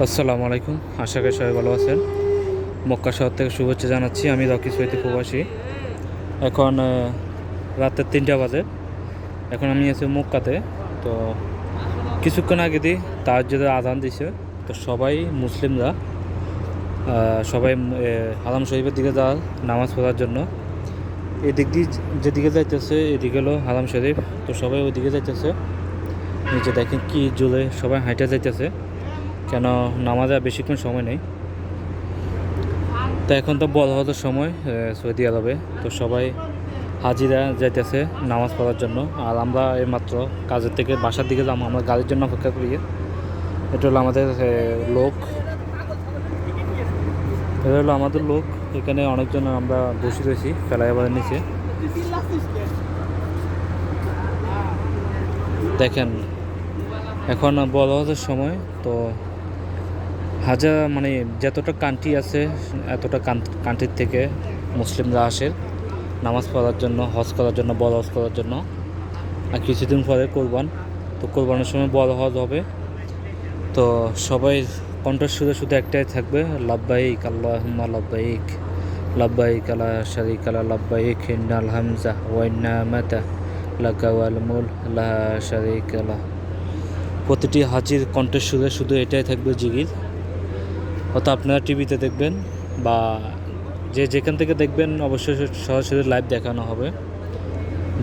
আসসালামু আলাইকুম, আশা করি সবাই ভালো আছেন। মক্কা শহর থেকে শুভেচ্ছা জানাচ্ছি। আমি রকি সৈয়দ প্রবাসী। এখন রাতের 3টা বাজে। এখন আমি আছি মক্কাতে। তো কিছুক্ষণ আগে দিয়ে তাহাজ্জুদের আজান দিছে। তো সবাই মুসলিমরা সবাই হারাম শরীফের দিকে যাওয়ার নামাজ পড়ার জন্য এদিক দিয়ে যেদিকে যাইতেছে, এদিকে হলো হারাম শরীফ। তো সবাই ওইদিকে যাইতেছে। নিচে দেখেন কি জোরে সবাই হাঁটে যাইতেছে, কেন নামাজে বেশিক্ষণ সময় নেই। তো এখন তো বড় হওয়ার সময় সৌদি আরবে। তো সবাই হাজিরা যাইতেছে নামাজ পড়ার জন্য। আর আমরা এইমাত্র কাজের থেকে বাসার দিকে যাবো, আমরা গাড়ির জন্য অপেক্ষা করি। এটা হলো আমাদের লোক, এটা হলো আমাদের লোক। এখানে অনেকজন আমরা বসে রয়েছি ফ্লাইওভারের নিচে। দেখেন এখন বড় হওয়ার সময়। তো হাজার মানে যতটা কান্ট্রি আছে এতটা কান্ট্রির থেকে মুসলিমরা আসে নামাজ পড়ার জন্য, হজ করার জন্য, বড় হজ করার জন্য। আর কিছুদিন পরে কোরবান। তো কোরবানের সময় বড় হজ হবে। তো সবাই কণ্ঠস্বরে শুধু একটাই থাকবে, লাব্বাইক আল্লাহুম্মা লাব্বাইক, লাব্বাইক লা শারীকা লাক লাব্বাইক ইন্নাল হামজা ওয়ান নি'মাতা লাকা ওয়াল মুলক লা শারীকা লাক। প্রতিটি হাজির কণ্ঠস্বরে শুধু এটাই থাকবে জিকির। হয়তো আপনারা টিভিতে দেখবেন বা যেখান থেকে দেখবেন অবশ্যই সরাসরি লাইভ দেখানো হবে।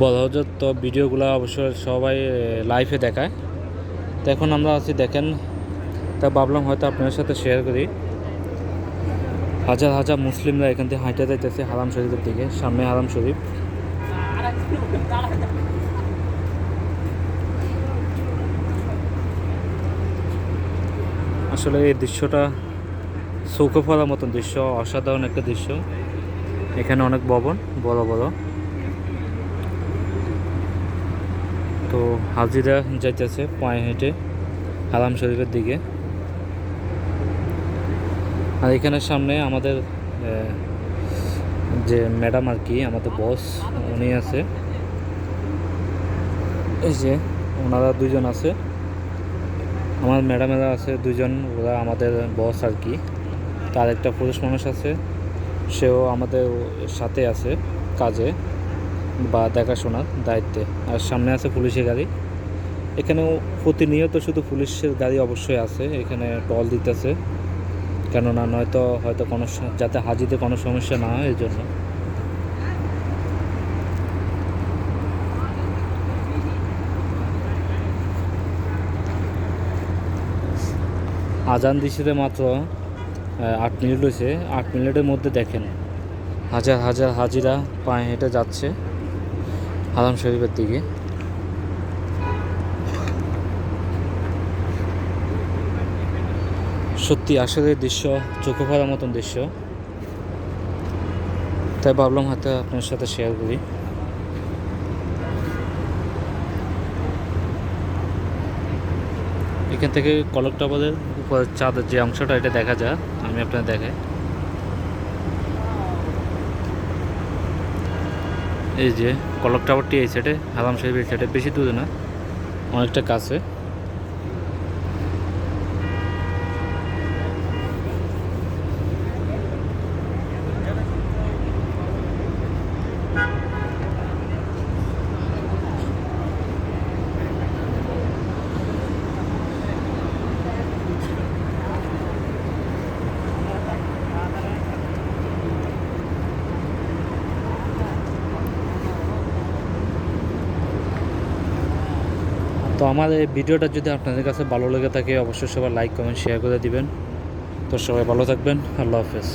বড় হজের তো ভিডিওগুলো অবশ্যই সবাই লাইভে দেখায়। তো এখন আমরা আছি দেখেন। তা ভাবলাম হয়তো আপনাদের সাথে শেয়ার করি। হাজার হাজার মুসলিমরা এখান থেকে হাঁটে যাইতেছে হারাম শরীফের দিকে। সামনে হারাম শরীফ। আসলে এই দৃশ্যটা চৌকে পড়ার মতন দৃশ্য, অসাধারণ একটা দৃশ্য। এখানে অনেক ভবন বড় বড়। তো হাজিরা যাইতেছে পায়ে হেঁটে হারাম শরীফের দিকে। আর এখানের সামনে আমাদের যে ম্যাডাম আর কি, আমাদের বস উনি আছে। এই যে ওনারা দুজন আছে, আমার ম্যাডামেরা আছে দুজন, ওরা আমাদের বস আর কি। তার একটা পুরুষ মানুষ আছে, সেও আমাদের সাথে আছে কাজে বা দেখাশোনার দায়িত্বে। আর সামনে আছে পুলিশের গাড়ি। এখানেও প্রতিনিয়ত শুধু পুলিশের গাড়ি অবশ্যই আছে। এখানে টল দিতেছে, কেননা নয়তো হয়তো কোনো যাতে হাজিতে কোনো সমস্যা না হয় এই জন্য। আজান দিছে মাত্র 8 মিনিট হয়েছে। 8 মিনিটের মধ্যে দেখেন হাজার হাজার হাজিরা পায়ে হেঁটে যাচ্ছে হারাম শরীফের দিকে। সত্যি আসলে দৃশ্য চোখে পড়ার মতন দৃশ্য। তাই ভাবলাম হয়তো আপনার সাথে শেয়ার করি। এখান থেকে কলক টাওয়ারের উপর চাঁদের যে অংশটা এটা দেখা যায়, আমি আপনার দেখাই। এই যে কলক টাওয়ারটি এই সাইডে, হারাম শরীফের সাইডে, বেশি দূরে না, অনেকটা কাছে। তো আমার এই ভিডিওটা যদি আপনাদের কাছে ভালো লেগে থাকে অবশ্যই সবাই লাইক কমেন্ট শেয়ার করে দিবেন। তো সবাই ভালো থাকবেন। আল্লাহ হাফেজ।